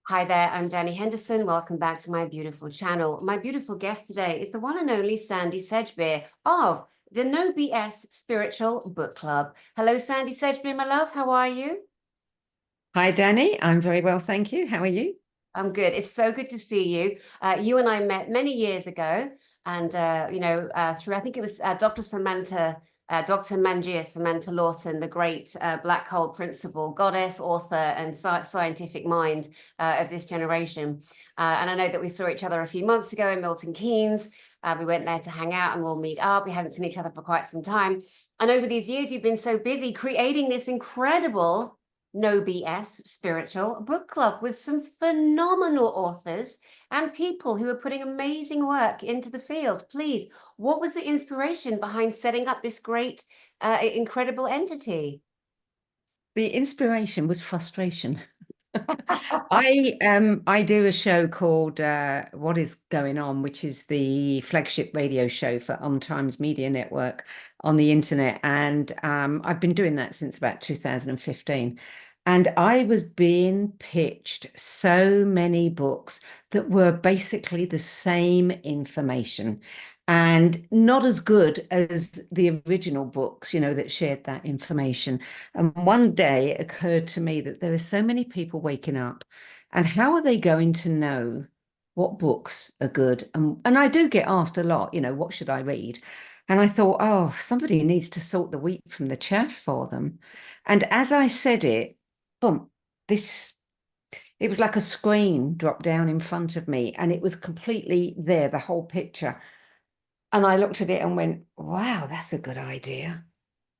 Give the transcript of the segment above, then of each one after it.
Hi there, I'm Danny Henderson. Welcome back to my beautiful channel. My beautiful guest today is the one and only Sandie Sedgbeer of the No B.S. Spiritual Book Club. Hello, Sandie Sedgbeer, my love. How are you? Hi, Danny. I'm very well, thank you. How are you? I'm good. It's so good to see you. You and I met many years ago, and through I think it was Dr. Mangia Samantha Lawson, the great black hole principal, goddess, author, and scientific mind of this generation. And I know that we saw each other a few months ago in Milton Keynes. We went there to hang out, and we'll meet up. We haven't seen each other for quite some time. And over these years, you've been so busy creating this incredible No B.S. Spiritual Book Club with some phenomenal authors and people who are putting amazing work into the field. Please, what was the inspiration behind setting up this great, incredible entity? The inspiration was frustration. I do a show called What Is Going On, which is the flagship radio show for Times Media Network on the internet, and I've been doing that since about 2015. And I was being pitched so many books that were basically the same information and not as good as the original books, that shared that information. And one day it occurred to me that there are so many people waking up, and how are they going to know what books are good? And I do get asked a lot, what should I read? And I thought, oh, somebody needs to sort the wheat from the chaff for them. And as I said it, boom, this it was like a screen dropped down in front of me, and it was completely there, the whole picture. And I looked at it and went, wow, that's a good idea,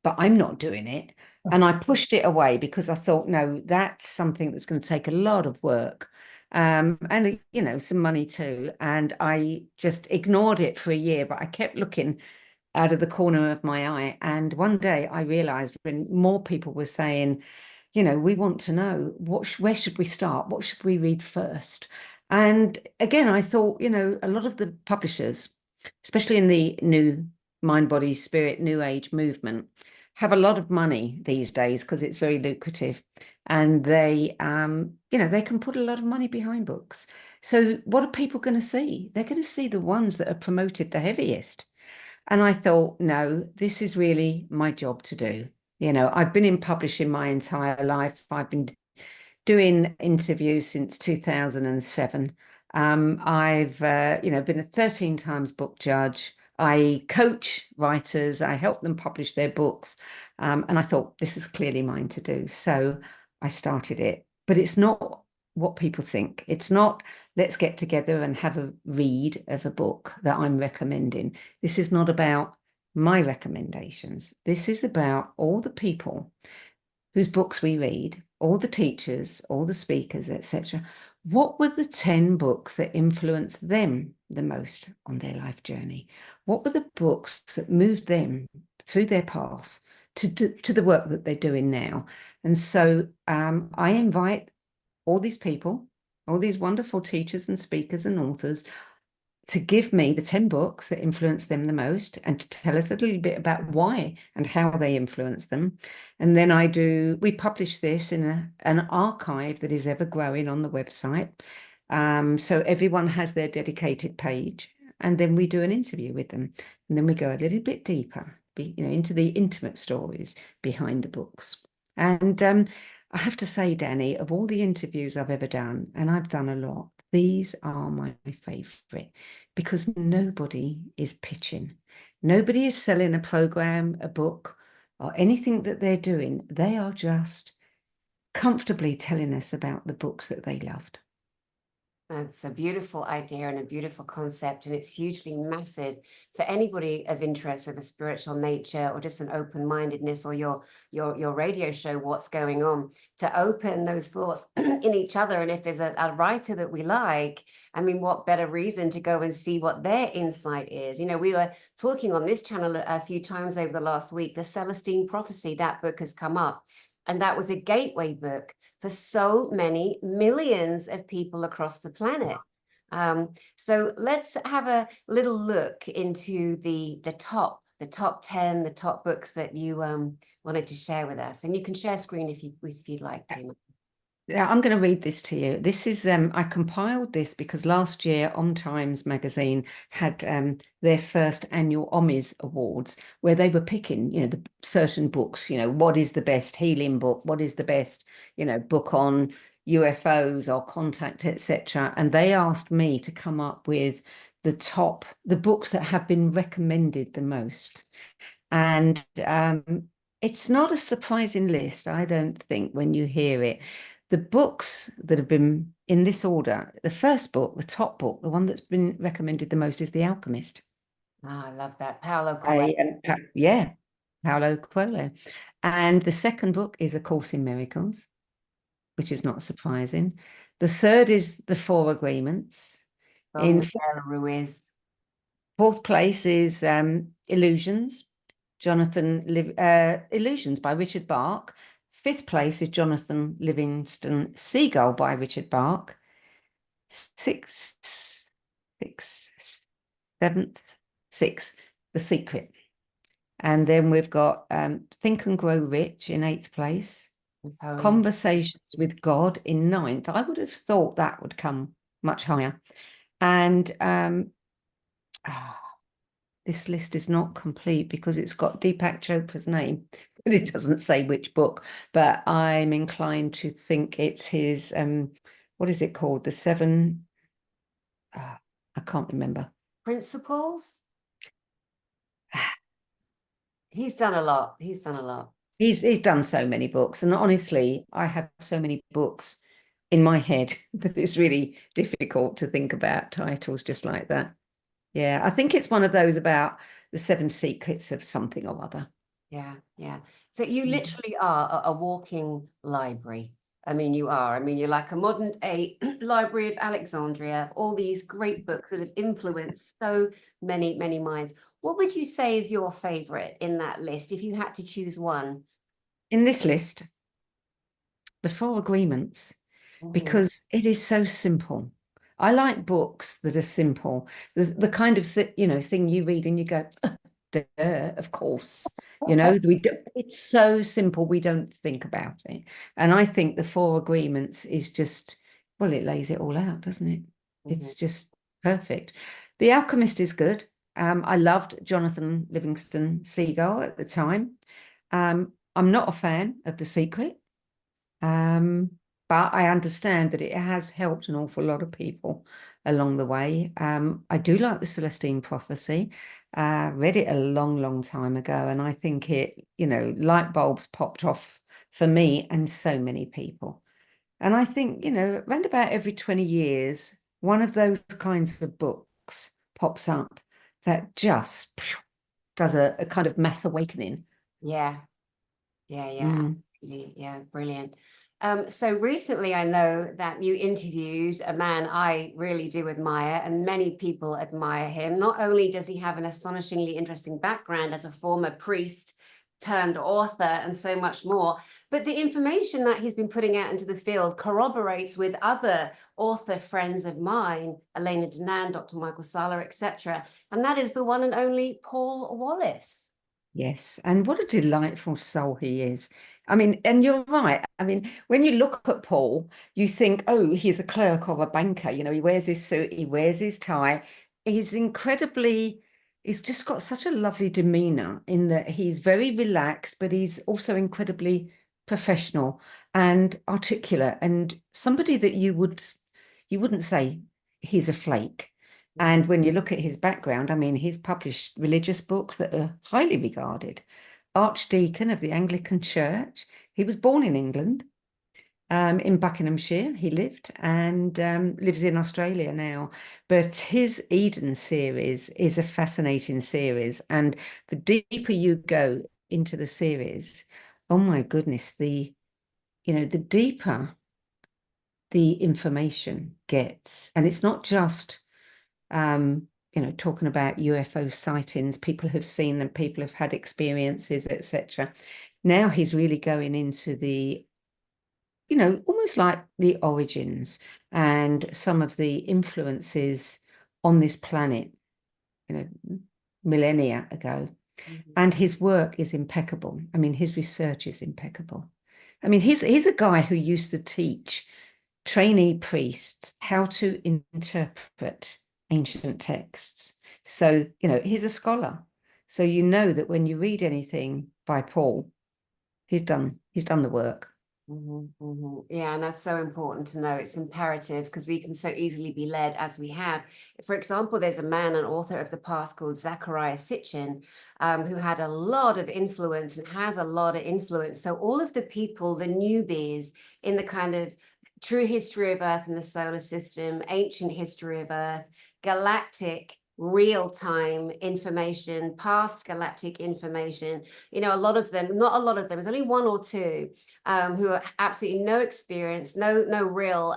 but I'm not doing it. And I pushed it away because I thought, no, that's something that's going to take a lot of work, and some money too. And I just ignored it for a year, but I kept looking out of the corner of my eye. And one day I realized, when more people were saying, we want to know where should we start? What should we read first? And again, I thought, a lot of the publishers, especially in the new mind, body, spirit, new age movement, have a lot of money these days because it's very lucrative, and they can put a lot of money behind books. So what are people going to see? They're going to see the ones that are promoted the heaviest. And I thought, no, this is really my job to do. I've been in publishing my entire life. I've been doing interviews since 2007. I've been a 13 times book judge. I coach writers. I help them publish their books. And I thought, this is clearly mine to do. So I started it. But it's not what people think. It's not, let's get together and have a read of a book that I'm recommending. This is not about my recommendations. This is about all the people whose books we read, all the teachers, all the speakers, etc. What were the 10 books that influenced them the most on their life journey? What were the books that moved them through their path to the work that they're doing now? And so I invite all these people, all these wonderful teachers and speakers and authors, to give me the 10 books that influenced them the most, and to tell us a little bit about why and how they influenced them. And then we publish this in an archive that is ever growing on the website. So everyone has their dedicated page, and then we do an interview with them. And then we go a little bit deeper, into the intimate stories behind the books. And I have to say, Danny, of all the interviews I've ever done, and I've done a lot, these are my favorite, because nobody is pitching. Nobody is selling a program, a book, or anything that they're doing. They are just comfortably telling us about the books that they loved. That's a beautiful idea and a beautiful concept, and it's hugely massive for anybody of interest of a spiritual nature, or just an open-mindedness, or your radio show, What's Going On, to open those thoughts in each other. And if there's a writer that we like, I mean, what better reason to go and see what their insight is? We were talking on this channel a few times over the last week. The Celestine Prophecy, that book has come up, and that was a gateway book for so many millions of people across the planet. So let's have a little look into the top 10, the top books that you wanted to share with us. And you can share screen if you'd like to. Yeah, I'm going to read this to you. This is I compiled this because last year On Times magazine had their first annual Ommies Awards, where they were picking, the certain books, what is the best healing book, what is the best, book on UFOs or contact, etc. And they asked me to come up with the books that have been recommended the most. And it's not a surprising list, I don't think, when you hear it. The books that have been in this order, the first book, the top book, the one that's been recommended the most is The Alchemist. Ah, I love that. Paulo Coelho. Yeah, Paulo Coelho. And the second book is A Course in Miracles, which is not surprising. The third is The Four Agreements. From In Miguel Ruiz. fourth place is Illusions, Illusions by Richard Bach. Fifth place is Jonathan Livingston Seagull by Richard Bach. Sixth, seventh, sixth, The Secret. And then we've got Think and Grow Rich in eighth place. Napoleon. Conversations with God in ninth. I would have thought that would come much higher. And this list is not complete because it's got Deepak Chopra's name, but it doesn't say which book. But I'm inclined to think it's his, what is it called? The seven, I can't remember. Principles. He's done a lot. He's done a lot. He's done so many books. And honestly, I have so many books in my head that it's really difficult to think about titles just like that. Yeah, I think it's one of those about the seven secrets of something or other. Yeah, yeah. So you literally are a walking library. I mean, you are. I mean, you're like a modern day Library of Alexandria, all these great books that have influenced so many, many minds. What would you say is your favorite in that list if you had to choose one? In this list, the Four Agreements, Mhm, because it is so simple. I like books that are simple, the kind of thing you read and you go, duh, of course. It's so simple we don't think about it. And I think the Four Agreements is just, well, it lays it all out, doesn't it? mhm. It's just perfect. The Alchemist is good. I loved Jonathan Livingston Seagull at the time. I'm not a fan of The Secret. Um, but I understand that it has helped an awful lot of people along the way. I do like the Celestine Prophecy. Read it a long, long time ago, and I think light bulbs popped off for me and so many people. And I think, around about every 20 years, one of those kinds of books pops up that just does a kind of mass awakening. Yeah, yeah, yeah, Mm. absolutely. Yeah, brilliant. So recently I know that you interviewed a man I really do admire, and many people admire him. Not only does he have an astonishingly interesting background as a former priest turned author and so much more, but the information that he's been putting out into the field corroborates with other author friends of mine, Elena Danan, Dr. Michael Sala, etc. And that is the one and only Paul Wallace. Yes, and what a delightful soul he is. I mean, and you're right. I mean, when you look at Paul, you think, oh, he's a clerk or a banker. He wears his suit, he wears his tie. He's just got such a lovely demeanor in that he's very relaxed, but he's also incredibly professional and articulate and somebody that you wouldn't say he's a flake. Mhm. And when you look at his background, I mean, he's published religious books that are highly regarded. Archdeacon of the Anglican Church. He was born in England, in Buckinghamshire, he lived, and lives in Australia now. But his Eden series is a fascinating series. And the deeper you go into the series, oh my goodness, the deeper the information gets. And it's not just talking about UFO sightings, people have seen them, people have had experiences, etc. Now he's really going into almost like the origins and some of the influences on this planet, millennia ago. Mhm. And his work is impeccable. I mean, his research is impeccable. I mean, he's a guy who used to teach trainee priests how to interpret ancient texts. So, he's a scholar. So you know that when you read anything by Paul, he's done the work. Yeah, and that's so important to know. It's imperative because we can so easily be led as we have. For example, there's a man, an author of the past called Zachariah Siten, who had a lot of influence and has a lot of influence. So all of the people, the newbies in the kind of true history of Earth and the solar system, ancient history of Earth, galactic real-time information, past galactic information, a lot of them, not a lot of them, there's only one or two who are absolutely no experience, no real,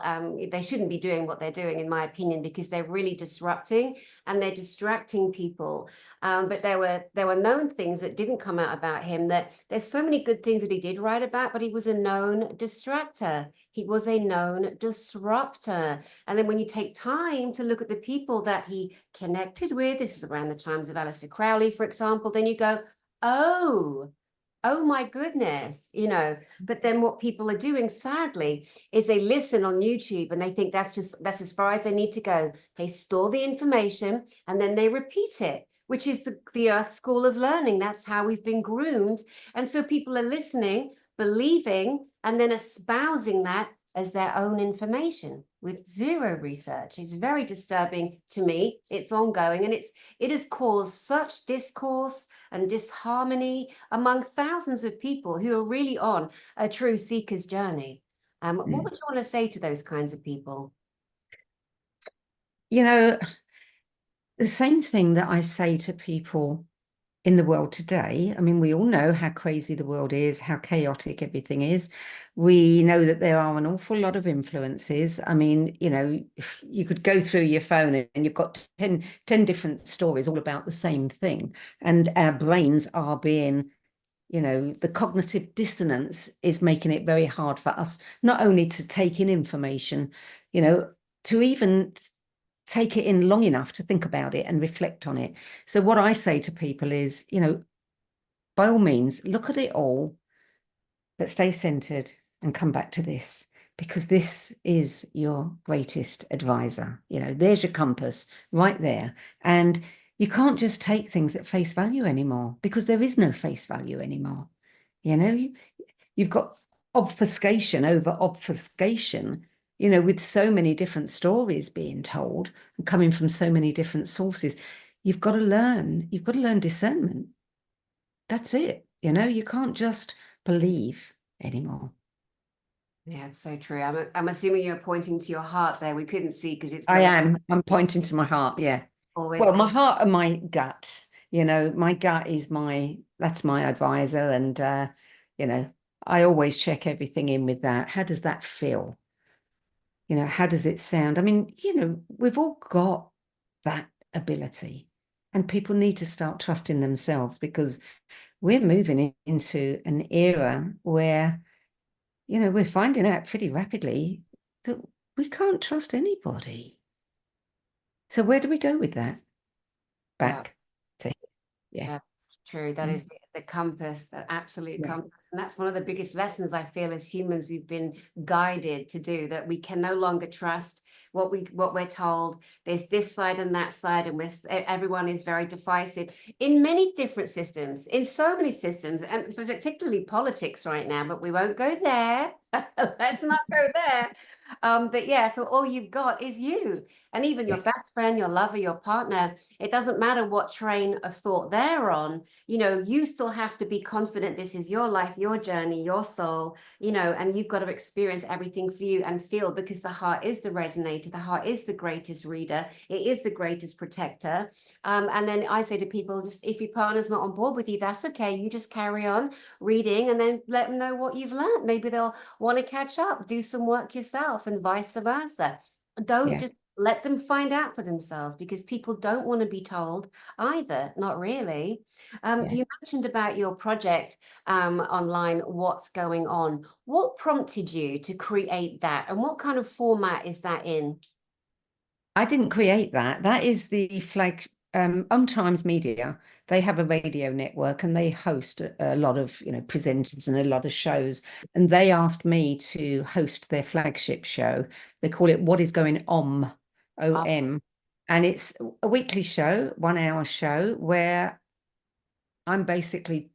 they shouldn't be doing what they're doing, in my opinion, because they're really disrupting and they're distracting people. But there were known things that didn't come out about him, that there's so many good things that he did write about, but he was a known distractor. He was a known disruptor. And then when you take time to look at the people that he connected with, this is around the times of Aleister Crowley, for example, then you go, oh my goodness, but then what people are doing, sadly, is they listen on YouTube and they think that's as far as they need to go. They store the information and then they repeat it, which is the Earth School of Learning. That's how we've been groomed. And so people are listening, believing, and then espousing that as their own information with zero research. It's very disturbing to me. It's ongoing, and it has caused such discourse and disharmony among thousands of people who are really on a true seeker's journey. What would you want to say to those kinds of people? The same thing that I say to people in the world today. I mean, we all know how crazy the world is, how chaotic everything is. We know that there are an awful lot of influences. I mean, you could go through your phone and you've got 10 different stories all about the same thing. And our brains are being, the cognitive dissonance is making it very hard for us, not only to take in information, to even take it in long enough to think about it and reflect on it. So what I say to people is, by all means, look at it all, but stay centered and come back to this, because this is your greatest advisor. There's your compass right there. And you can't just take things at face value anymore, because there is no face value anymore. You've got obfuscation over obfuscation, with so many different stories being told and coming from so many different sources. You've got to learn discernment. That's it. You can't just believe anymore. Yeah, it's so true. I'm assuming you're pointing to your heart there. We couldn't see because it's I'm pointing to my heart. Yeah. always Well, my heart and my gut. My gut is that's my advisor, and I always check everything in with that. How does that feel? How does it sound? I mean, we've all got that ability, and people need to start trusting themselves, because we're moving into an era where, we're finding out pretty rapidly that we can't trust anybody. So where do we go with that? Back to yeah. That's true. That is the compass, the absolute compass. And that's one of the biggest lessons I feel as humans we've been guided to do, that we can no longer trust what we're told. There's this side and that side, and everyone is very divisive in many different systems, in so many systems, and particularly politics right now, but we won't go there. Let's not go there. But yeah, so all you've got is you, and even your best friend, your lover, your partner. It doesn't matter what train of thought they're on, you still have to be confident this is your life, your journey, your soul, and you've got to experience everything for you and feel, because the heart is the resonator, the heart is the greatest reader, it is the greatest protector. And then I say to people, just if your partner's not on board with you, that's okay. You just carry on reading and then let them know what you've learned. Maybe they'll want to catch up, do some work yourself, and vice versa. Don't just let them find out for themselves, because people don't want to be told either. Not really. You mentioned about your project online, What's Going On. What prompted you to create that, and what kind of format is that in? I didn't create that. That is the Untimes Media, they have a radio network and they host a lot of, presenters and a lot of shows. And they asked me to host their flagship show. They call it What Is Going On, OM. And it's a weekly show, 1 hour show, where I'm basically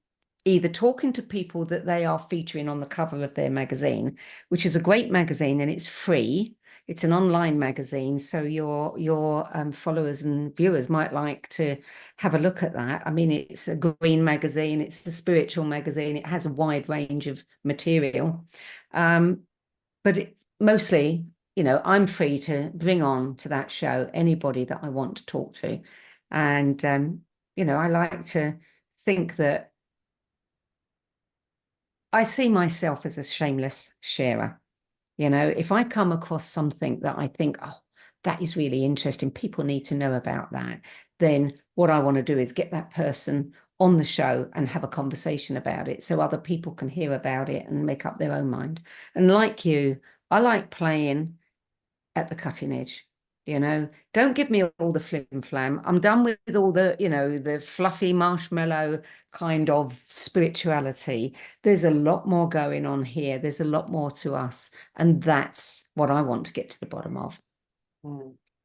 either talking to people that they are featuring on the cover of their magazine, which is a great magazine and it's free. It's an online magazine, so your followers and viewers might like to have a look at that. I mean, it's a green magazine, it's a spiritual magazine, it has a wide range of material. But mostly, I'm free to bring on to that show anybody that I want to talk to. And, I like to think that I see myself as a shameless sharer. If I come across something that I think, oh, that is really interesting, people need to know about that, then what I want to do is get that person on the show and have a conversation about it so other people can hear about it and make up their own mind. And like you, I like playing at the cutting edge. Don't give me all the flim flam. I'm done with all the, the fluffy marshmallow kind of spirituality. There's a lot more going on here. There's a lot more to us. And that's what I want to get to the bottom of.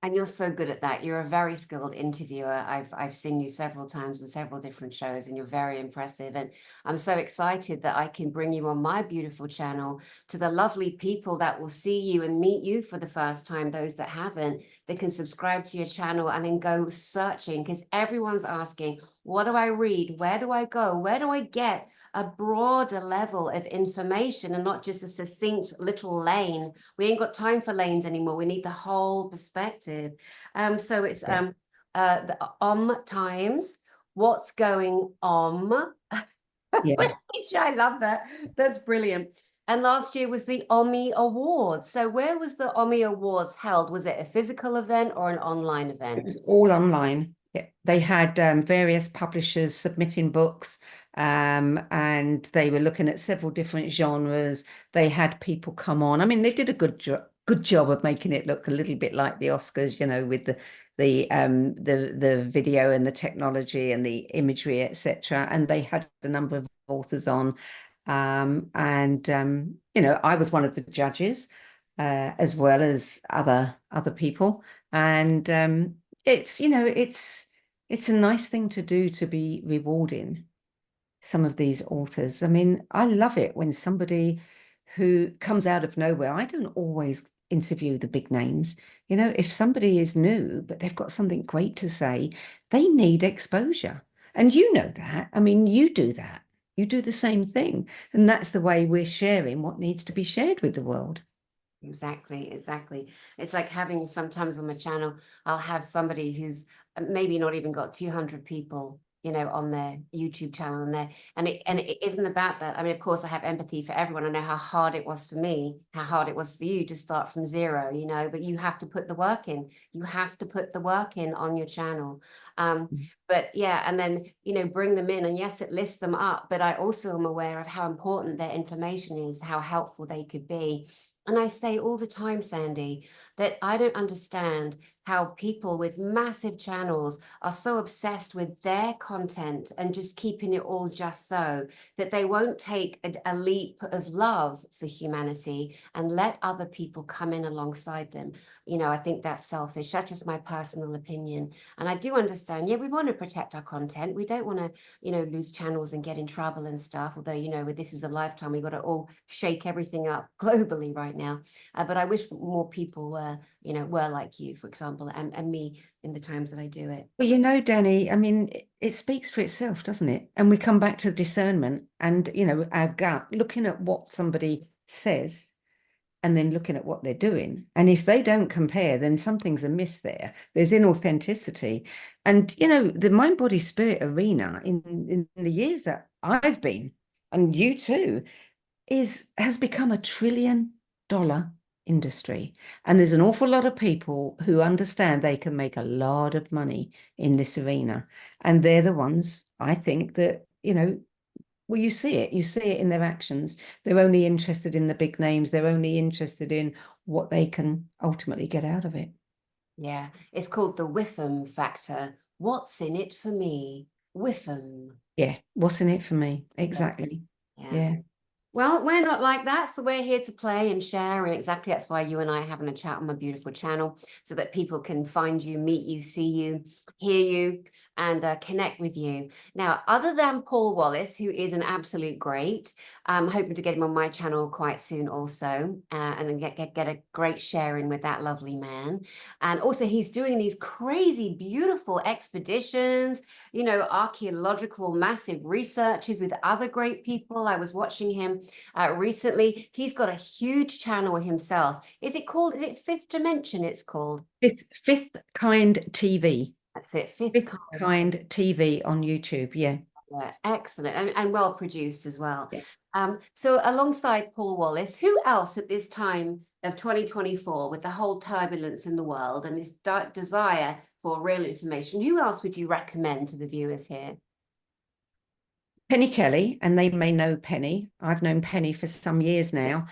And you're so good at that. You're a very skilled interviewer. I've seen you several times in several different shows, and you're very impressive. And I'm so excited that I can bring you on my beautiful channel to the lovely people that will see you and meet you for the first time. Those that haven't, they can subscribe to your channel and then go searching, because everyone's asking, what do I read? Where do I go? Where do I get a broader level of information and not just a succinct little lane? We ain't got time for lanes anymore. We need the whole perspective. So it's the times, what's going on. Yeah. Which I love that. That's brilliant. And last year was the Omni Awards. So where was the Omni Awards held? Was it a physical event or an online event? It was all online. They had various publishers submitting books, and they were looking at several different genres. They had people come on. I mean, they did a good job of making it look a little bit like the Oscars, with the video and the technology and the imagery, etc. And they had a number of authors on, and I was one of the judges, as well as other people, and it's it's a nice thing to do, to be rewarding some of these authors. I mean, I love it when somebody who comes out of nowhere. I don't always interview the big names. If somebody is new but they've got something great to say, they need exposure. And you know that. I mean, you do that. You do the same thing. And that's the way we're sharing what needs to be shared with the world. Exactly. It's like having, sometimes on my channel, I'll have somebody who's maybe not even got 200 people, on their YouTube channel, and it isn't about that. I mean, of course, I have empathy for everyone. I know how hard it was for me, how hard it was for you to start from zero, but you have to put the work in. You have to put the work in on your channel. But yeah, and then, bring them in, and yes, it lifts them up, but I also am aware of how important their information is, how helpful they could be. And I say all the time, Sandie, that I don't understand how people with massive channels are so obsessed with their content and just keeping it all just so, that they won't take a leap of love for humanity and let other people come in alongside them. I think that's selfish. That's just my personal opinion. And I do understand, yeah, we want to protect our content. We don't want to, lose channels and get in trouble and stuff. Although, with This Is a Lifetime, we've got to all shake everything up globally right now. But I wish more people were like you, for example, and me in the times that I do it. Well, Danny, I mean, it speaks for itself, doesn't it? And we come back to discernment and, our gut, looking at what somebody says and then looking at what they're doing. And if they don't compare, then something's amiss there. There's inauthenticity. And, the mind, body, spirit arena in the years that I've been, and you too, has become $1 trillion industry. And there's an awful lot of people who understand they can make a lot of money in this arena. And they're the ones, I think, that, well, you see it in their actions. They're only interested in the big names. They're only interested in what they can ultimately get out of it. Yeah, it's called the Whiffam factor. What's in it for me? Whiffum. Yeah, what's in it for me? Exactly. Yeah. Yeah. Well, we're not like that, so we're here to play and share, and exactly that's why you and I are having a chat on my beautiful channel, so that people can find you, meet you, see you, hear you, and connect with you. Now, other than Paul Wallace, who is an absolute great, I'm hoping to get him on my channel quite soon also, and then get a great sharing with that lovely man. And also he's doing these crazy, beautiful expeditions, you know, archaeological massive researches with other great people. I was watching him recently. He's got a huge channel himself. Is it Fifth Dimension it's called? Fifth Kind TV. That's it, Fifth Fifth Kind. Kind TV on YouTube. Yeah. Yeah, excellent and well produced as well. Yeah. So alongside Paul Wallace, who else at this time of 2024, with the whole turbulence in the world and this desire for real information, who else would you recommend to the viewers here? Penny Kelly, and they may know Penny. I've known Penny for some years now.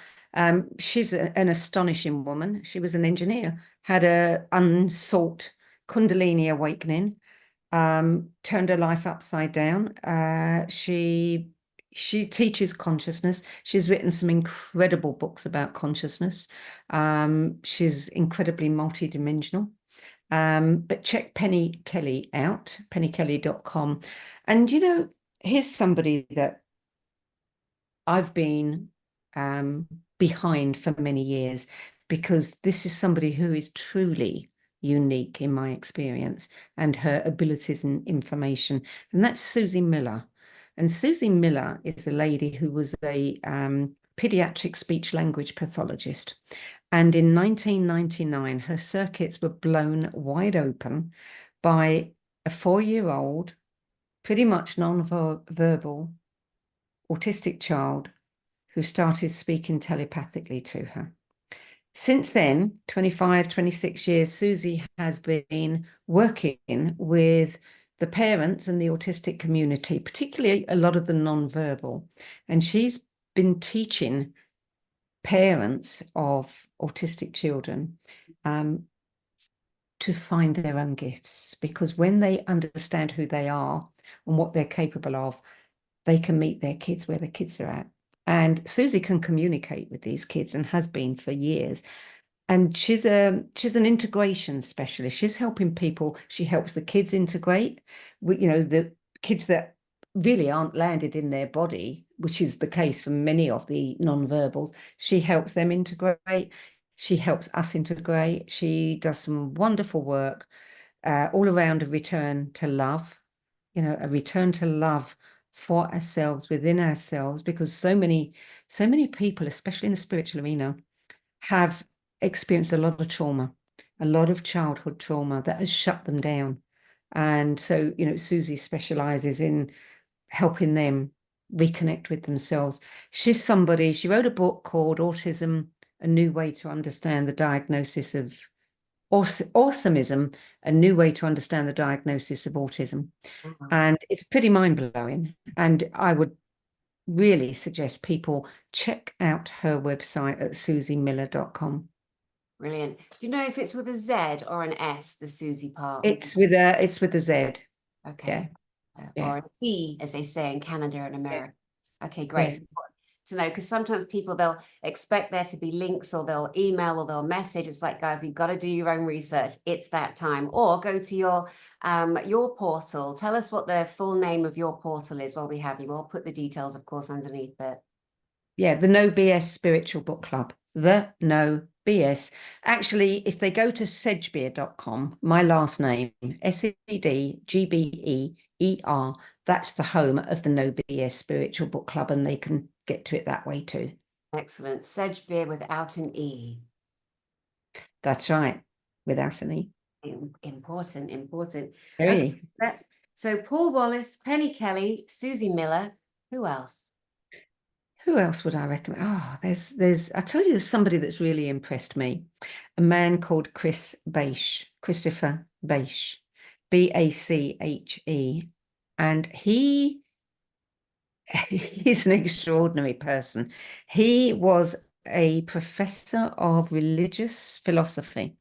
She's an astonishing woman. She was an engineer, had a unsought Kundalini awakening, turned her life upside down. She teaches consciousness. She's written some incredible books about consciousness. She's incredibly multidimensional. But check Penny Kelly out, pennykelly.com. And you know, here's somebody that I've been behind for many years, because this is somebody who is truly unique in my experience and her abilities and information. And that's Susie Miller. And Susie Miller is a lady who was a pediatric speech language pathologist. And in 1999, her circuits were blown wide open by a 4-year-old, pretty much non-verbal, autistic child who started speaking telepathically to her. Since then, 25, 26 years, Susie has been working with the parents and the autistic community, particularly a lot of the non-verbal. And she's been teaching parents of autistic children to find their own gifts, because when they understand who they are and what they're capable of, they can meet their kids where the kids are at. And Susie can communicate with these kids and has been for years. And she's an integration specialist. She's helping people. She helps the kids integrate. You know, the kids that really aren't landed in their body, which is the case for many of the non-verbals. She helps them integrate. She helps us integrate. She does some wonderful work all around a return to love, you know, a return to love for ourselves, within ourselves, because so many people, especially in the spiritual arena, have experienced a lot of trauma, a lot of childhood trauma that has shut them down. And so, you know, Susie specializes in helping them reconnect with themselves. She wrote a book called Autism, A New Way to Understand the Diagnosis of Awesomeism, A New Way to Understand the Diagnosis of Autism. Wow. And it's pretty mind-blowing. And I would really suggest people check out her website at susiemiller.com. Brilliant. Do you know if it's with a Z or an S, the Susie part? It's with a Z. Okay. Yeah. Or an E, as they say in Canada and America. Okay, great. Yeah. It's important to know, because sometimes people, they'll expect there to be links, or they'll email, or they'll message. It's like, guys, you've got to do your own research. It's that time. Or go to your portal. Tell us what the full name of your portal is while we have you. We'll put the details, of course, underneath it. Yeah, the No B.S Spiritual Book Club. The No B.S. Actually, if they go to sedgbeer.com, my last name, Sedgbeer, that's the home of the No B.S Spiritual Book Club, and they can get to it that way too. Excellent. Sedgbeer without an E. That's right, without an E. Important. Very. Okay, so Paul Wallace, Penny Kelly, Susie Miller. Who else? Who else would I recommend? Oh, I told you there's somebody that's really impressed me. A man called Christopher Bache, Bache. And he's an extraordinary person. He was a professor of religious philosophy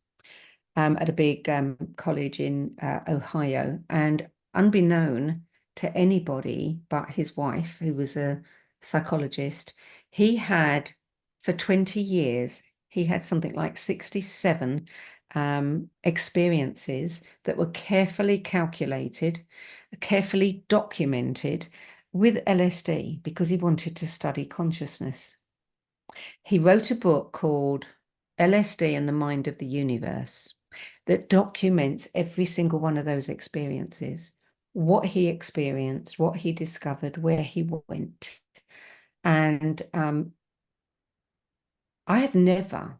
at a big college in Ohio. And unbeknown to anybody but his wife, who was a psychologist, he had, for 20 years, he had something like 67 experiences that were carefully calculated, carefully documented with LSD because he wanted to study consciousness. He wrote a book called LSD and the Mind of the Universe that documents every single one of those experiences, what he experienced, what he discovered, where he went. And I have never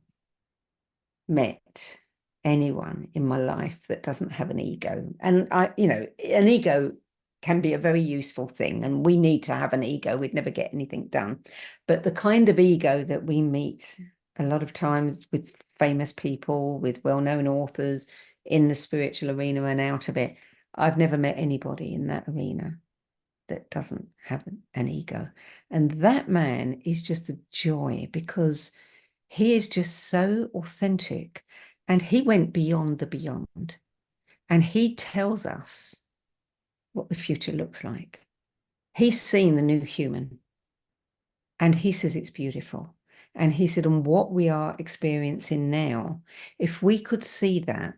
met anyone in my life that doesn't have an ego. And an ego can be a very useful thing, and we need to have an ego. We'd never get anything done. But the kind of ego that we meet a lot of times with famous people, with well-known authors in the spiritual arena and out of it, I've never met anybody in that arena that doesn't have an ego. And that man is just a joy because he is just so authentic, and he went beyond the beyond, and he tells us what the future looks like. He's seen the new human, and he says it's beautiful. And he said, and what we are experiencing now, if we could see that,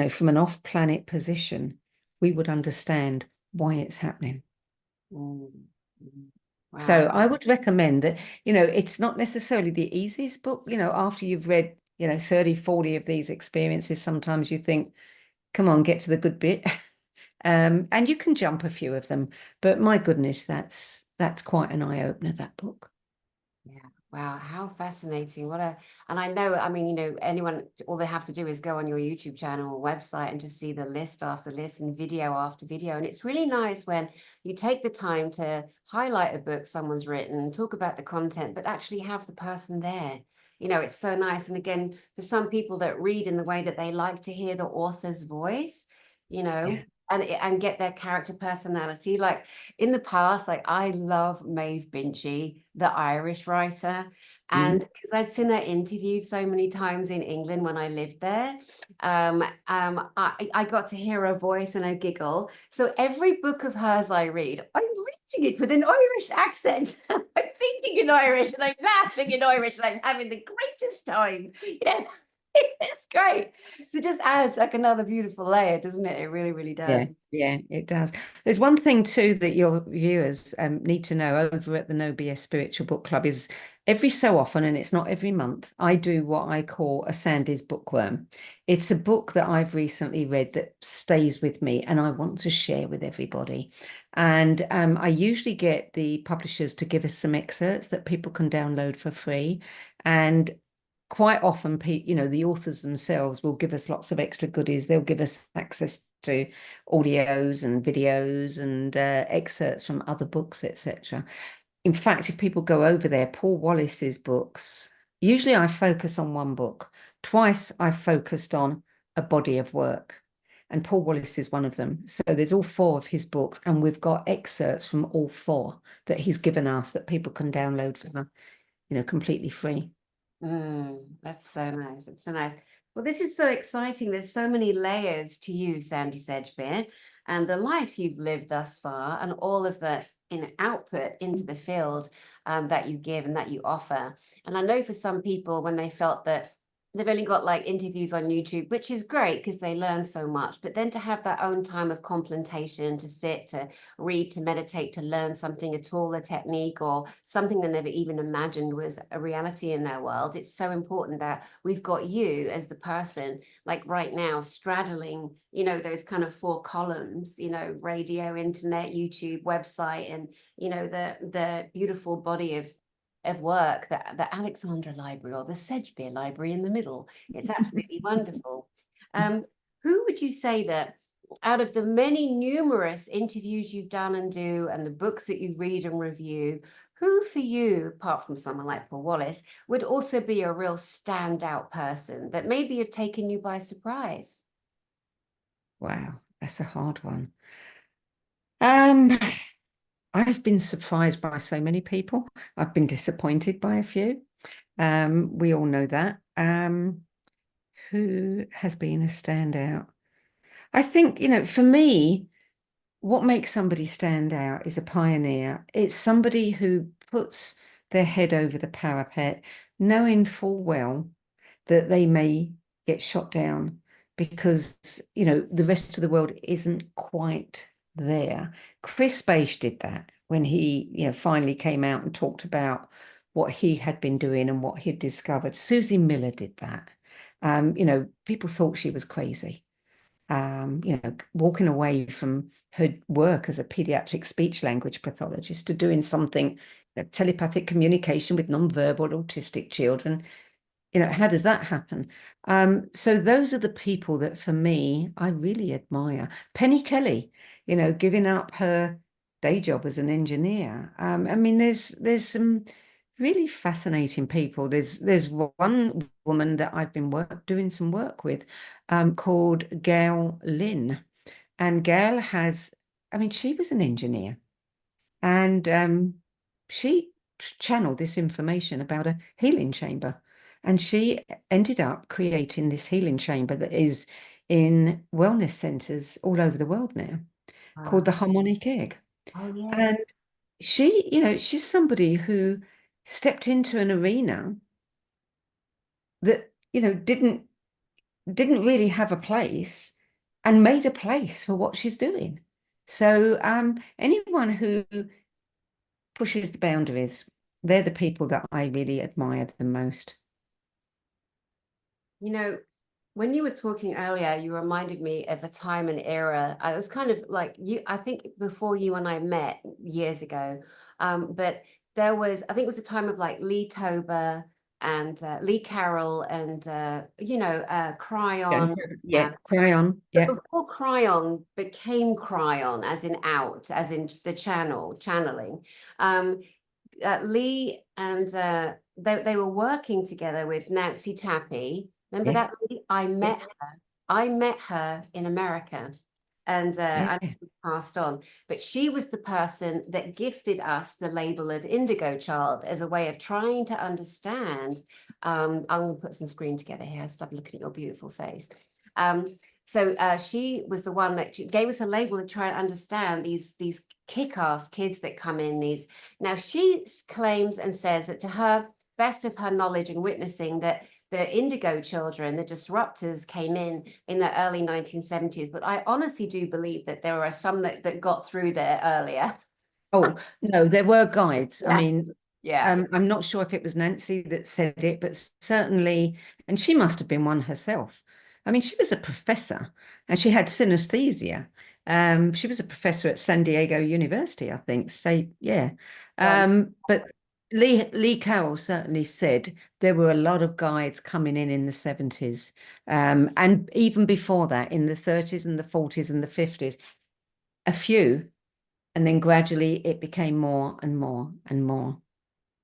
from an off-planet position, we would understand why it's happening. Mm. Wow. So I would recommend that, it's not necessarily the easiest book, after you've read, 30, 40 of these experiences, sometimes you think, come on, get to the good bit. And you can jump a few of them, but my goodness, that's quite an eye-opener, that book. Yeah. Wow. How fascinating. And I know, I mean, anyone, all they have to do is go on your YouTube channel or website and just see the list after list and video after video. And it's really nice when you take the time to highlight a book someone's written, talk about the content, but actually have the person there. It's so nice. And again, for some people that read in the way that they like to hear the author's voice, Yeah. and get their character personality. Like in the past, like I love Maeve Binchy, the Irish writer. And because I'd seen her interviewed so many times in England when I lived there, I got to hear her voice and her giggle. So every book of hers I read, I'm reading it with an Irish accent. I'm thinking in Irish and I'm laughing in Irish and I'm having the greatest time. It's great. So it just adds like another beautiful layer, doesn't it? It really, really does. Yeah, it does. There's one thing too that your viewers need to know over at the No B.S Spiritual Book Club is every so often, and it's not every month, I do what I call a Sandie's Bookworm. It's a book that I've recently read that stays with me and I want to share with everybody. And I usually get the publishers to give us some excerpts that people can download for free. And quite often, the authors themselves will give us lots of extra goodies. They'll give us access to audios and videos and excerpts from other books, etc. In fact, if people go over there, Paul Wallace's books, usually I focus on one book. Twice I've focused on a body of work, and Paul Wallace is one of them. So there's all 4 of his books, and we've got excerpts from all 4 that he's given us that people can download for, completely free. That's so nice. It's so nice. Well, this is so exciting. There's so many layers to you, Sandie Sedgbeer, and the life you've lived thus far, and all of the output into the field that you give and that you offer. And I know for some people, when they felt that they've only got like interviews on YouTube, which is great because they learn so much, but then to have that own time of contemplation, to sit, to read, to meditate, to learn something at all, a technique or something they never even imagined was a reality in their world. It's so important that we've got you as the person, like right now, straddling, those kind of 4 columns, radio, internet, YouTube, website, and, the beautiful body of work, the Alexandra Library or the Sedgbeer Library in the middle. It's absolutely wonderful. Who would you say that out of the many numerous interviews you've done and do, and the books that you read and review, who for you, apart from someone like Paul Wallace, would also be a real standout person that maybe have taken you by surprise? Wow, that's a hard one. I've been surprised by so many people. I've been disappointed by a few. We all know that. who has been a standout? I think, for me, what makes somebody stand out is a pioneer. It's somebody who puts their head over the parapet, knowing full well that they may get shot down because, the rest of the world isn't quite there. Chris Beige did that when he, finally came out and talked about what he had been doing and what he'd discovered. Susie Miller did that. People thought she was crazy. Walking away from her work as a pediatric speech language pathologist to doing something, telepathic communication with nonverbal autistic children. How does that happen? So those are the people that, for me, I really admire. Penny Kelly, giving up her day job as an engineer. I mean, there's some really fascinating people. There's one woman that I've been doing some work with, called Gail Lynn, and Gail she was an engineer, and she channeled this information about a healing chamber, and she ended up creating this healing chamber that is in wellness centers all over the world now, called the Harmonic Egg. Oh, yes. And she's somebody who stepped into an arena that, didn't really have a place and made a place for what she's doing. So anyone who pushes the boundaries, they're the people that I really admire the most. When you were talking earlier, you reminded me of a time and era. I was kind of like you, I think before you and I met years ago. But I think it was a time of like Lee Tober and Lee Carroll and, Cryon. Yeah, Cry On. But Yeah. before Cryon became Cryon, as in out, as in the channeling, Lee and they were working together with Nancy Tappy. Remember Yes. that lady? I Yes. met her in America, and Yeah. I passed on. But she was the person that gifted us the label of Indigo Child as a way of trying to understand. I'm going to put some screen together here. Stop looking at your beautiful face. So she was the one that gave us a label to try and understand these kick-ass kids that come in. Now she claims and says that, to her best of her knowledge and witnessing, that the indigo children, the disruptors, came in the early 1970s. But I honestly do believe that there are some that got through there earlier. Oh, no, there were guides. I Yeah. mean, Yeah. I'm not sure if it was Nancy that said it, but certainly, and she must have been one herself. I mean, she was a professor and she had synesthesia. She was a professor at San Diego University, I think. State, yeah. But Lee Carroll certainly said there were a lot of guides coming in the 70s. And even before that, in the 30s and the 40s and the 50s, a few. And then gradually it became more and more and more.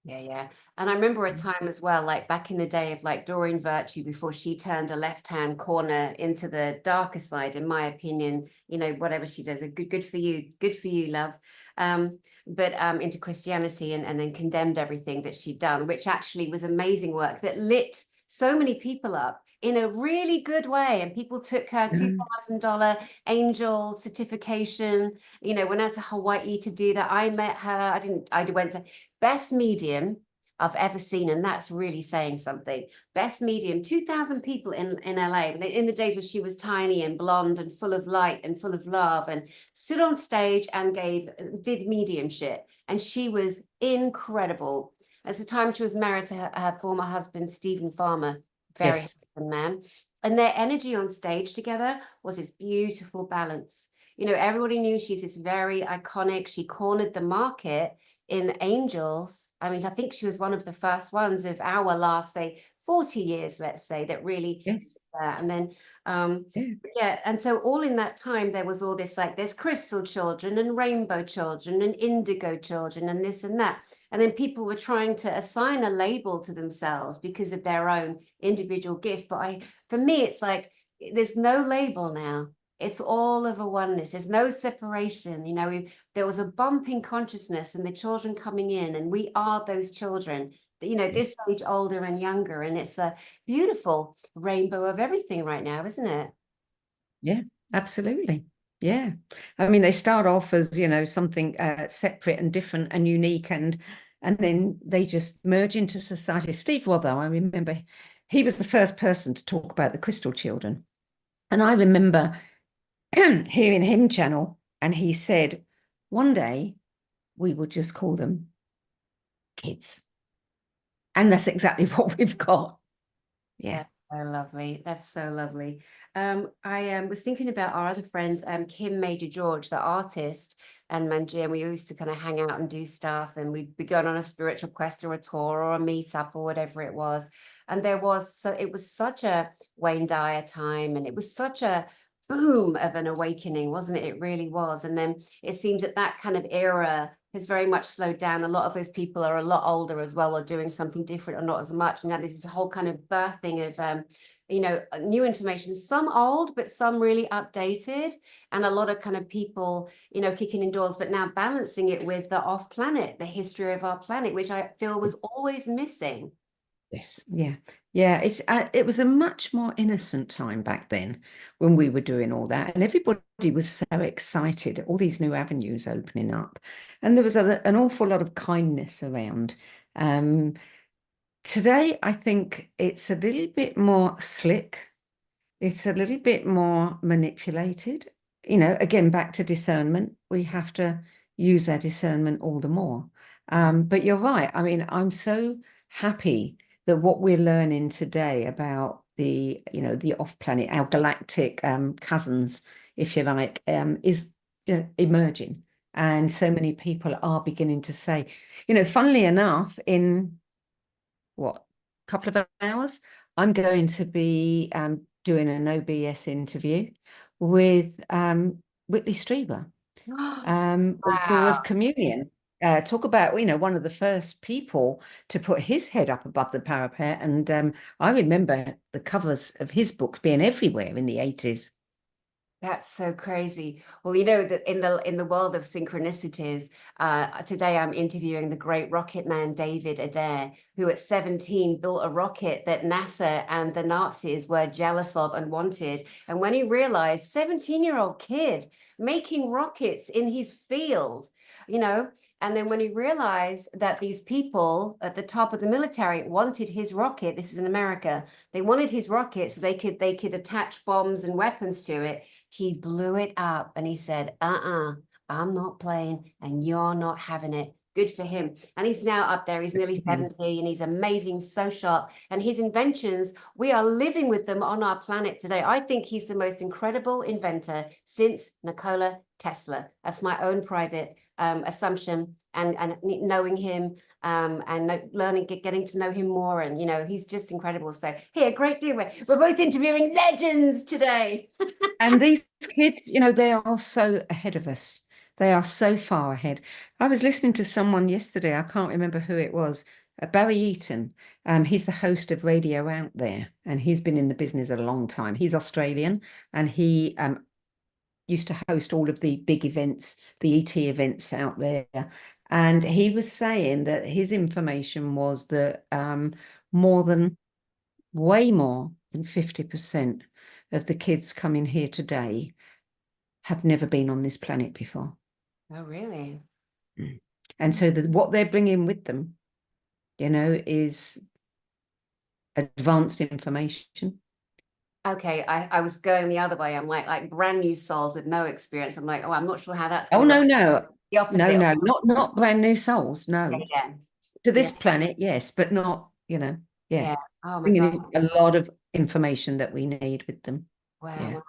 Yeah. And I remember a time as well, like back in the day of like Doreen Virtue, before she turned a left-hand corner into the darker side, in my opinion, whatever she does, good for you, love. But into Christianity, and then condemned everything that she'd done, which actually was amazing work that lit so many people up in a really good way. And people took her $2,000 angel certification, went out to Hawaii to do that. I met her. I went to best medium I've ever seen, and that's really saying something. Best medium, 2,000 people in LA, in the days when she was tiny and blonde and full of light and full of love, and stood on stage and did mediumship, and she was incredible. At the time, she was married to her former husband, Stephen Farmer, very Yes. handsome man, and their energy on stage together was this beautiful balance. Everybody knew she's this very iconic. She cornered the market in angels. I mean, I think she was one of the first ones of our last, say, 40 years, let's say, that really. Yes. And then Yeah. yeah, and so all in that time there was all this, like, there's crystal children and rainbow children and indigo children and this and that, and then people were trying to assign a label to themselves because of their own individual gifts. But for me, it's like there's no label now. It's all of a oneness. There's no separation. There was a bump in consciousness and the children coming in, and we are those children you know, this age, older and younger, and it's a beautiful rainbow of everything right now, isn't it? Yeah, absolutely. Yeah. I mean, they start off as, you know, something separate and different and unique, and then they just merge into society. Steve Watho, I remember he was the first person to talk about the Crystal Children. And I remember hearing him channel, and he said, one day we would just call them kids. And that's exactly what we've got. Yeah. That's so lovely. That's so lovely. I was thinking about our other friends, Kim Major George, the artist, and Manji, and we used to kind of hang out and do stuff, and we'd be going on a spiritual quest or a tour or a meetup or whatever it was. And it was such a Wayne Dyer time, and it was such a boom of an awakening, wasn't it? It really was. And then it seems that that kind of era has very much slowed down. A lot of those people are a lot older as well, or doing something different, or not as much. And now there's this whole kind of birthing of you know, new information, some old, but some really updated, and a lot of kind of people, you know, kicking indoors, but now balancing it with the off planet, the history of our planet, which I feel was always missing. Yes, yeah, yeah. It was a much more innocent time back then when we were doing all that, and everybody was so excited. All these new avenues opening up, and there was an awful lot of kindness around. Today, I think it's a little bit more slick. It's a little bit more manipulated. You know, again, back to discernment. We have to use our discernment all the more. But you're right. I mean, I'm so happy that what we're learning today about the, you know, the off-planet, our galactic cousins, if you like, is, you know, emerging. And so many people are beginning to say, you know, funnily enough, in what, couple of hours, I'm going to be doing a No B.S interview with Whitley Strieber, author of Wow. Communion. Talk about, you know, one of the first people to put his head up above the parapet. And I remember the covers of his books being everywhere in the 80s. That's so crazy. Well, you know that in the world of synchronicities, today I'm interviewing the great rocket man David Adair, who at 17 built a rocket that NASA and the Nazis were jealous of and wanted. And when he realized, 17-year-old kid making rockets in his field, you know, and then when he realized that these people at the top of the military wanted his rocket, this is in America, they wanted his rocket so they could attach bombs and weapons to it. He blew it up and he said, I'm not playing and you're not having it. Good for him. And he's now up there. He's nearly 70 and he's amazing, so sharp. And his inventions, we are living with them on our planet today. I think he's the most incredible inventor since Nikola Tesla. That's my own private assumption. And knowing him and getting to know him more. And, you know, he's just incredible. So here, great deal. We're both interviewing legends today. And these kids, you know, they are so ahead of us. They are so far ahead. I was listening to someone yesterday, I can't remember who it was, Barry Eaton. He's the host of Radio Out There, and he's been in the business a long time. He's Australian, and he used to host all of the big events, the ET events out there. And he was saying that his information was that way more than 50% of the kids coming here today have never been on this planet before. Oh, really? And so what they're bringing with them, you know, is advanced information. Okay, I was going the other way. I'm like brand new souls with no experience. I'm like, oh, I'm not sure how that's Oh, going to no, work. no, The opposite. not brand new souls. No, Yeah, to yeah, this planet, yes, but not, you know, yeah, yeah. Oh my bringing God. in a lot of information that we need with them. Wow, Yeah. wow.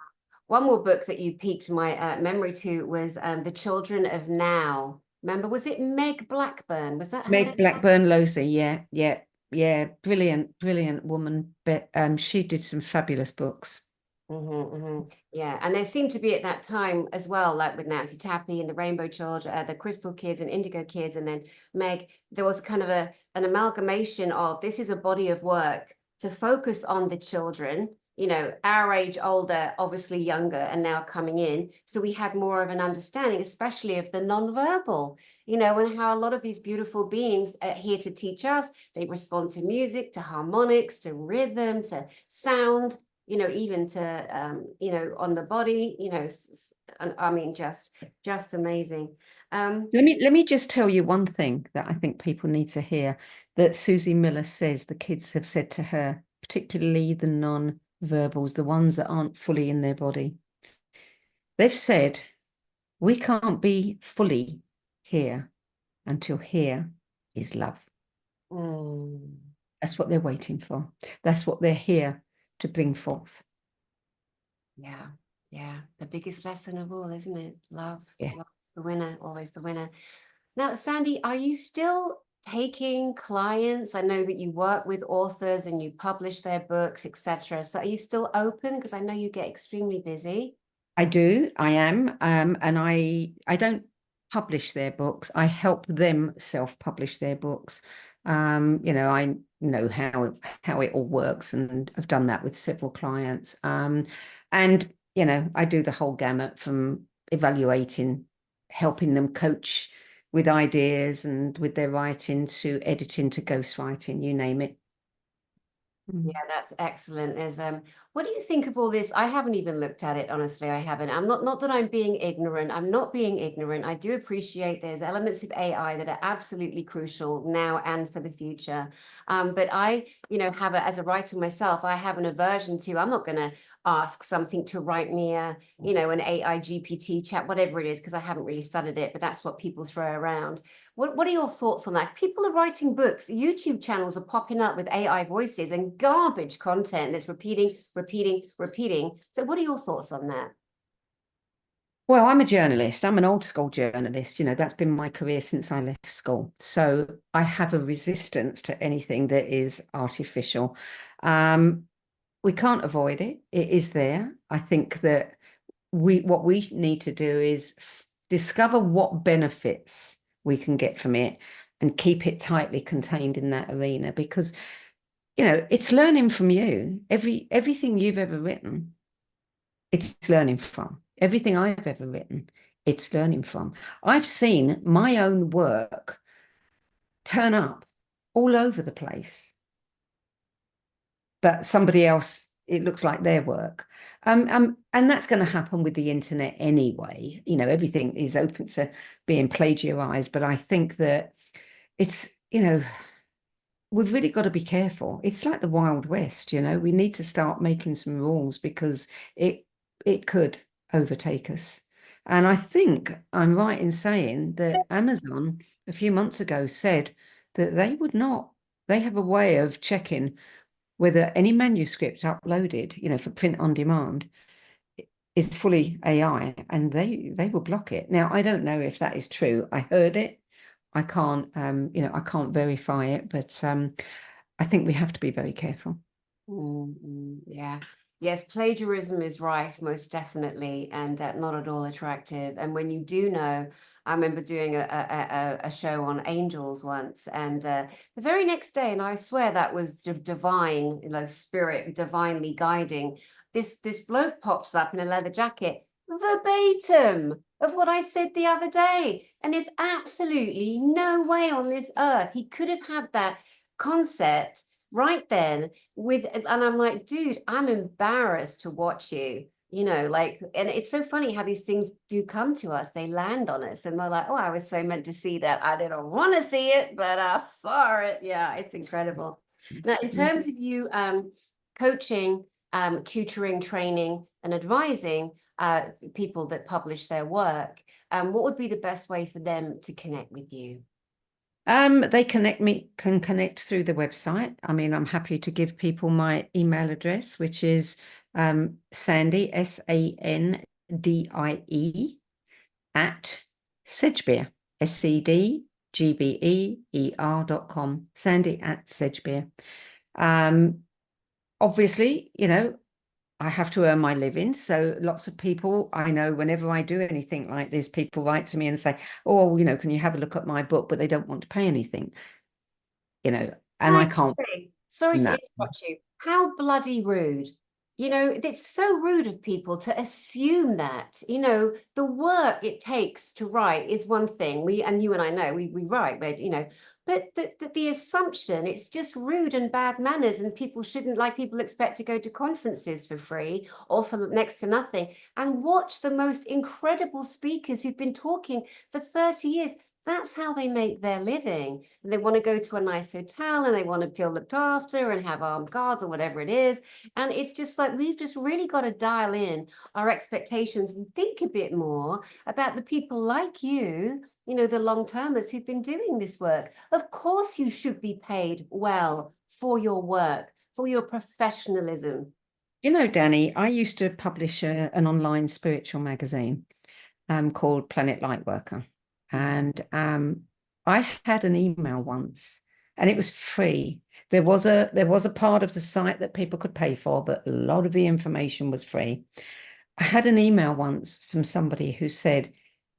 One more book that you piqued my memory to was The Children of Now. Remember, was it Meg Blackburn? Was that her name? Meg Blackburn Losey, yeah, brilliant woman. But she did some fabulous books. Yeah, and there seemed to be at that time as well, like with Nancy Tappy and the Rainbow Children, the Crystal Kids and Indigo Kids, and then Meg, there was kind of an amalgamation of this is a body of work to focus on the children, you know, our age, older, obviously younger, and now coming in. So we had more of an understanding, especially of the nonverbal, you know, and how a lot of these beautiful beings are here to teach us. They respond to music, to harmonics, to rhythm, to sound, you know, even to, you know, on the body, you know, I mean, just amazing. Let me just tell you one thing that I think people need to hear, that Susie Miller says the kids have said to her, particularly the non-verbals, the ones that aren't fully in their body. They've said, we can't be fully here until here is love. Mm. That's what they're waiting for. That's what they're here to bring forth. Yeah, yeah. The biggest lesson of all, isn't it? Love. Yeah. Love's the winner, always the winner. Now, Sandie, are you still taking clients? I know that you work with authors and you publish their books, etc. So are you still open? Because I know you get extremely busy. I do, I am, and I don't publish their books. I help them self-publish their books. You know, I know how it all works, and I've done that with several clients. And you know, I do the whole gamut from evaluating, helping them coach with ideas and with their writing, to editing, to ghostwriting, you name it. Yeah, that's excellent. What do you think of all this? I haven't even looked at it, honestly. I haven't. I'm not that I'm being ignorant. I'm not being ignorant. I do appreciate there's elements of AI that are absolutely crucial now and for the future. But I, you know, as a writer myself, I have an aversion to, I'm not going to ask something to write me a, you know, an AI GPT chat, whatever it is, because I haven't really studied it, but that's what people throw around. What are your thoughts on that? People are writing books. YouTube channels are popping up with AI voices and garbage content that's repeating. So what are your thoughts on that? Well, I'm a journalist. I'm an old school journalist. You know, that's been my career since I left school. So I have a resistance to anything that is artificial. We can't avoid it. It is there. I think that what we need to do is discover what benefits we can get from it and keep it tightly contained in that arena, because, you know, it's learning from you. Everything you've ever written, it's learning from. Everything I've ever written, it's learning from. I've seen my own work turn up all over the place, but somebody else, it looks like their work. And that's going to happen with the internet anyway. You know, everything is open to being plagiarized, but I think that it's, you know, we've really got to be careful. It's like the Wild West, you know. We need to start making some rules, because it could overtake us. And I think I'm right in saying that Amazon a few months ago said that they have a way of checking whether any manuscript uploaded, you know, for print on demand is fully AI, and they will block it. Now, I don't know if that is true. I heard it. I can't, you know, I can't verify it, but I think we have to be very careful. Yeah. Yes, plagiarism is rife, most definitely, and not at all attractive. And when you do know, I remember doing a show on angels once, and the very next day, and I swear that was divine, you know, spirit divinely guiding. This bloke pops up in a leather jacket, verbatim of what I said the other day, and there's absolutely no way on this earth he could have had that concept right then and I'm like, dude, I'm embarrassed to watch you, you know, like, and it's so funny how these things do come to us. They land on us and we're like, oh, I was so meant to see that. I didn't want to see it, but I saw it. Yeah, it's incredible. Now, in terms of you coaching, tutoring, training, and advising people that publish their work, what would be the best way for them to connect with you? They can connect through the website. I mean, I'm happy to give people my email address, which is Sandie, Sandie, at Sedgbeer, SEDGBEER.com, Sandie at Sedgbeer. Obviously, you know, I have to earn my living. So lots of people, I know, whenever I do anything like this, people write to me and say, oh, you know, can you have a look at my book? But they don't want to pay anything, you know, and I can't. Sorry to No. interrupt you. How bloody rude. You know, it's so rude of people to assume that, you know, the work it takes to write is one thing. And you and I know we write, but, you know, but the assumption, it's just rude and bad manners, and people shouldn't, like, people expect to go to conferences for free or for next to nothing and watch the most incredible speakers who've been talking for 30 years. That's how they make their living. They want to go to a nice hotel and they want to feel looked after and have armed guards or whatever it is. And it's just like, we've just really got to dial in our expectations and think a bit more about the people like you know, the long-termers who've been doing this work. Of course, you should be paid well for your work, for your professionalism. You know, Danny, I used to publish an online spiritual magazine called Planet Lightworker. And I had an email once, and it was free. There was a part of the site that people could pay for, but a lot of the information was free. I had an email once from somebody who said,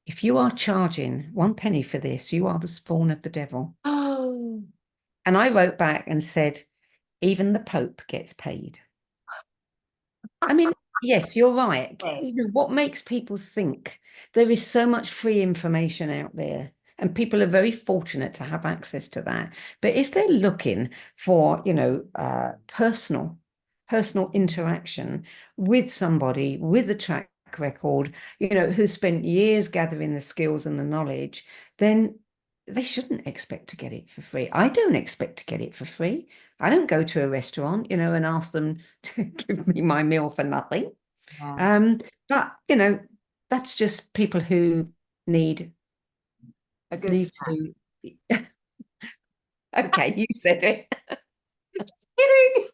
if you are charging 1 penny for this, you are the spawn of the devil. Oh, And I wrote back and said, even the Pope gets paid. I mean, yes, you're right. You know, what makes people think there is so much free information out there, and people are very fortunate to have access to that. But if they're looking for, you know, personal interaction with somebody with a track record, you know, who spent years gathering the skills and the knowledge, then they shouldn't expect to get it for free. I don't expect to get it for free. I don't go to a restaurant, you know, and ask them to give me my meal for nothing. yeah. But you know, that's just people who need A good need snack. to. Okay, you said it. Just kidding.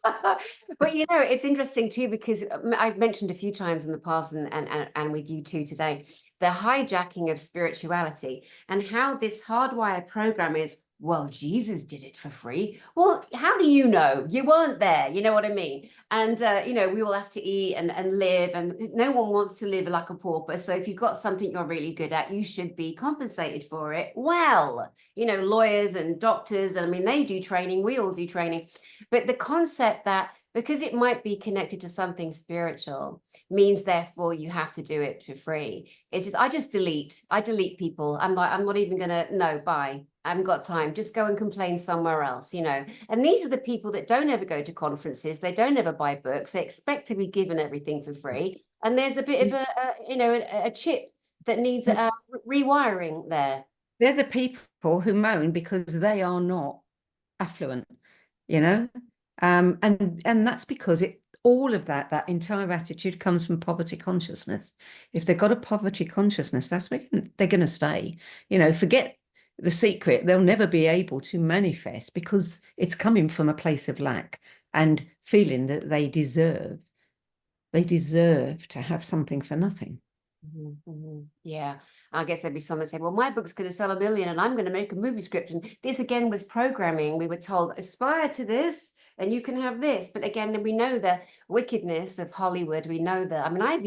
But you know, it's interesting too, because I've mentioned a few times in the past, and with you too today, the hijacking of spirituality and how this hardwired program is, well, Jesus did it for free. Well, how do you know? You weren't there. You know what I mean? And you know, we all have to eat and live, and no one wants to live like a pauper. So if you've got something you're really good at, you should be compensated for it. Well, you know, lawyers and doctors, and I mean, they do training, we all do training. But the concept that because it might be connected to something spiritual means therefore you have to do it for free. It's just I delete people. I'm not even gonna, no, bye. I haven't got time. Just go and complain somewhere else, you know. And these are the people that don't ever go to conferences, they don't ever buy books, they expect to be given everything for free. And there's a bit of you know, a chip that needs rewiring there. They're the people who moan because they are not affluent, you know, and that's because all of that entire attitude comes from poverty consciousness. If they've got a poverty consciousness, that's where they're going to stay. You know, forget The Secret; they'll never be able to manifest because it's coming from a place of lack and feeling that they deserve to have something for nothing. Yeah, I guess there'd be someone that say, well, my book's going to sell 1 million and I'm going to make a movie script. And this again was programming. We were told, aspire to this and you can have this. But again, we know the wickedness of Hollywood. We know that. I mean, I've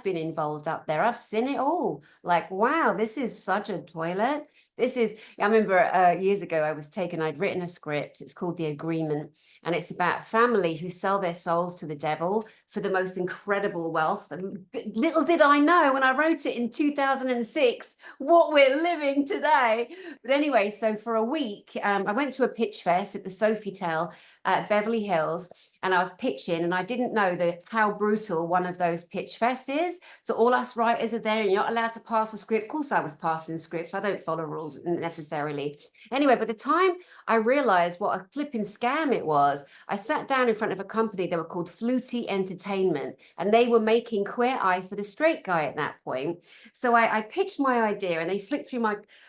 been involved up there. I've seen it all. Like, wow, this is such a toilet. I remember years ago, I'd written a script. It's called The Agreement. And it's about family who sell their souls to the devil for the most incredible wealth. And little did I know when I wrote it in 2006 what we're living today. But anyway, so for a week, I went to a pitch fest at the Sofitel at Beverly Hills, and I was pitching, and I didn't know how brutal one of those pitch fests is. So all us writers are there, and you're not allowed to pass a script. Of course, I was passing scripts. I don't follow rules necessarily. Anyway, by the time I realized what a flipping scam it was, I sat down in front of a company that were called Flutie Entertainment, and they were making Queer Eye for the Straight Guy at that point. So I pitched my idea, and they flicked through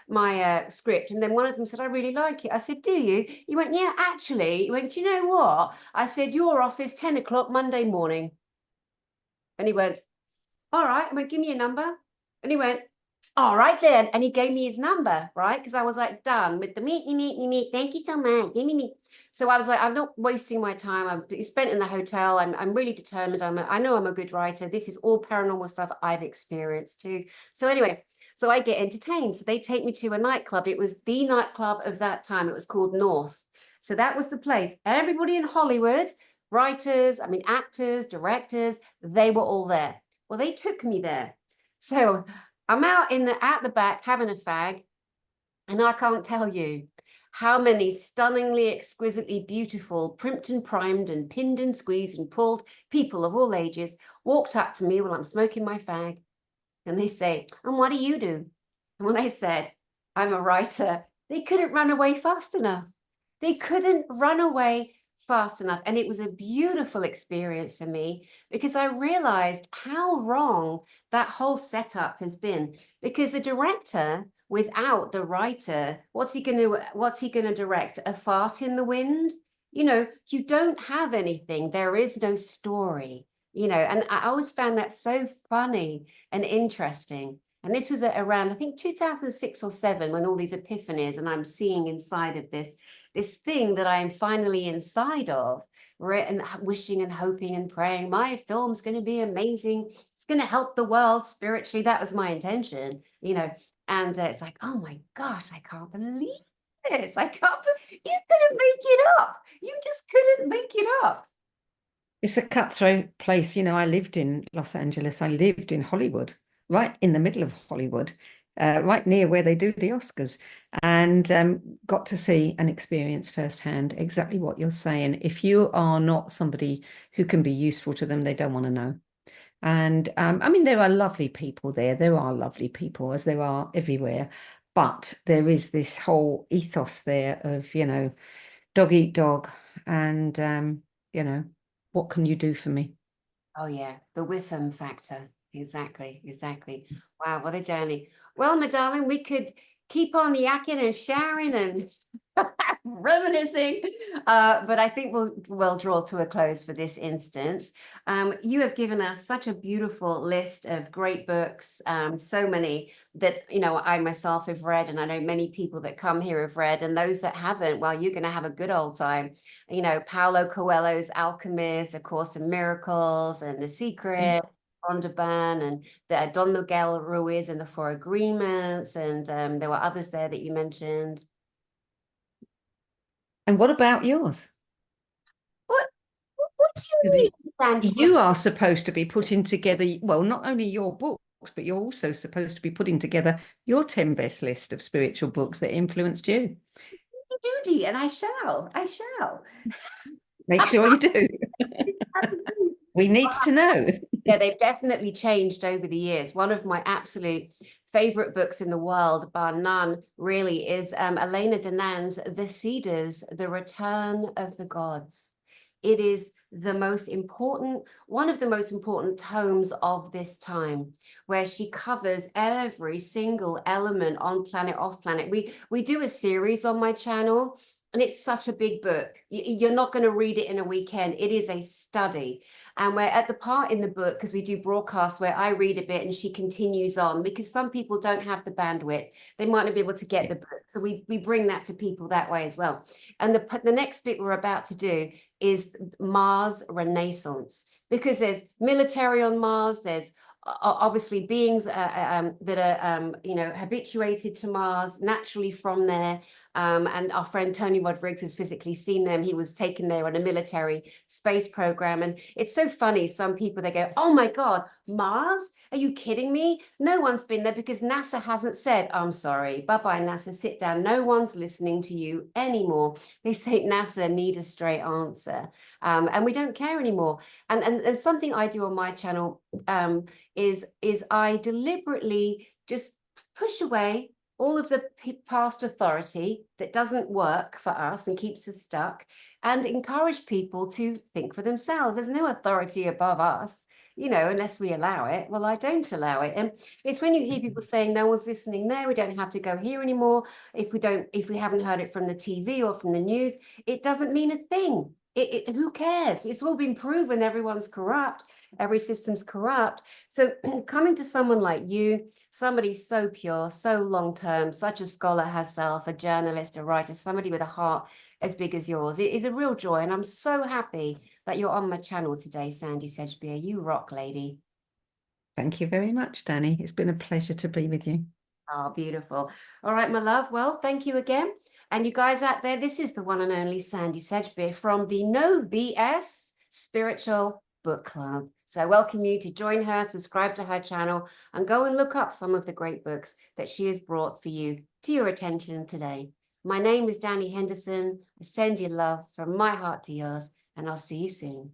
my script, and then one of them said, I really like it. I said, do you? He went, yeah, actually. He went, do you know what? I said, your office 10 o'clock Monday morning. And he went, all right. I went, give me your number. And he went, all right then. And he gave me his number, right? Because I was like, done with the meet. Thank you so much. Give me. So I was like, I'm not wasting my time. I've spent in the hotel. I'm really determined. I know I'm a good writer. This is all paranormal stuff I've experienced too. So anyway, so I get entertained. So they take me to a nightclub. It was the nightclub of that time. It was called North. So that was the place. Everybody in Hollywood writers, I mean, actors, directors, they were all there. Well, they took me there. So I'm out at the back having a fag, and I can't tell you how many stunningly, exquisitely beautiful, primped and primed and pinned and squeezed and pulled people of all ages walked up to me while I'm smoking my fag. And they say, and what do you do? And when I said, I'm a writer, they couldn't run away fast enough. They couldn't run away fast enough. And it was a beautiful experience for me because I realized how wrong that whole setup has been. Because the director, without the writer, what's he gonna direct? A fart in the wind? You know, you don't have anything. There is no story, you know, and I always found that so funny and interesting. And this was around, I think, 2006 or 7, when all these epiphanies, and I'm seeing inside of this thing that I am finally inside of, and wishing and hoping and praying, my film's going to be amazing. It's going to help the world spiritually. That was my intention, you know. And it's like, oh my gosh, I can't believe this. I can't, you couldn't make it up. You just couldn't make it up. It's a cutthroat place. You know, I lived in Los Angeles. I lived in Hollywood, right in the middle of Hollywood, right near where they do the Oscars, and got to see and experience firsthand exactly what you're saying. If you are not somebody who can be useful to them, they don't want to know. And I mean, there are lovely people there. There are lovely people, as there are everywhere. But there is this whole ethos there of, you know, dog eat dog. And, you know, what can you do for me? Oh yeah, the Whiffam factor. Exactly, exactly. Wow, what a journey. Well, my darling, we could keep on yakking and sharing and reminiscing, but I think we'll draw to a close for this instance. You have given us such a beautiful list of great books, so many that, you know, I myself have read, and I know many people that come here have read, and those that haven't, well, you're going to have a good old time. You know, Paulo Coelho's Alchemist, A Course in Miracles, and The Secret, Rhonda Byrne, and Don Miguel Ruiz and the Four Agreements, and there were others there that you mentioned. And what about yours? What do you mean, Sandie? You are supposed to be putting together, well, not only your books, but you're also supposed to be putting together your 10 best list of spiritual books that influenced you. Duty, and I shall. Make sure you do. We need to know. Yeah, they've definitely changed over the years. One of my absolute favorite books in the world, bar none, really, is Elena Danan's The Cedars, The Return of the Gods. It is the most important, one of the most important tomes of this time, where she covers every single element on planet, off planet. We do a series on my channel, and it's such a big book. You're not going to read it in a weekend. It is a study. And we're at the part in the book, because we do broadcasts, where I read a bit and she continues on, because some people don't have the bandwidth. They might not be able to get the book. So we bring that to people that way as well. And the next bit we're about to do is Mars Renaissance, because there's military on Mars, there's obviously beings that are you know, habituated to Mars naturally from there, and our friend Tony Rodriguez has physically seen them. He was taken there on a military space program, and it's so funny. Some people, they go, oh my God, Mars? Are you kidding me? No one's been there, because NASA hasn't said, I'm sorry, bye-bye NASA, sit down. No one's listening to you anymore. They say NASA need a straight answer, and we don't care anymore. And something I do on my channel is I deliberately just push away all of the past authority that doesn't work for us and keeps us stuck, and encourage people to think for themselves. There's no authority above us, you know, unless we allow it. Well, I don't allow it. And it's when you hear people saying no one's listening there, we don't have to go here anymore. If we haven't heard it from the TV or from the news, it doesn't mean a thing. Who cares? It's all been proven. Everyone's corrupt. Every system's corrupt. So coming to someone like you, somebody so pure, so long-term, such a scholar herself, a journalist, a writer, somebody with a heart as big as yours, it is a real joy. And I'm so happy that you're on my channel today, Sandie Sedgbeer. You rock, lady. Thank you very much, Danny. It's been a pleasure to be with you. Oh, beautiful. All right, my love. Well, thank you again. And you guys out there, this is the one and only Sandie Sedgbeer from the No B.S. Spiritual Book Club. So I welcome you to join her, subscribe to her channel, and go and look up some of the great books that she has brought for you to your attention today. My name is Danny Henderson. I send you love from my heart to yours, and I'll see you soon.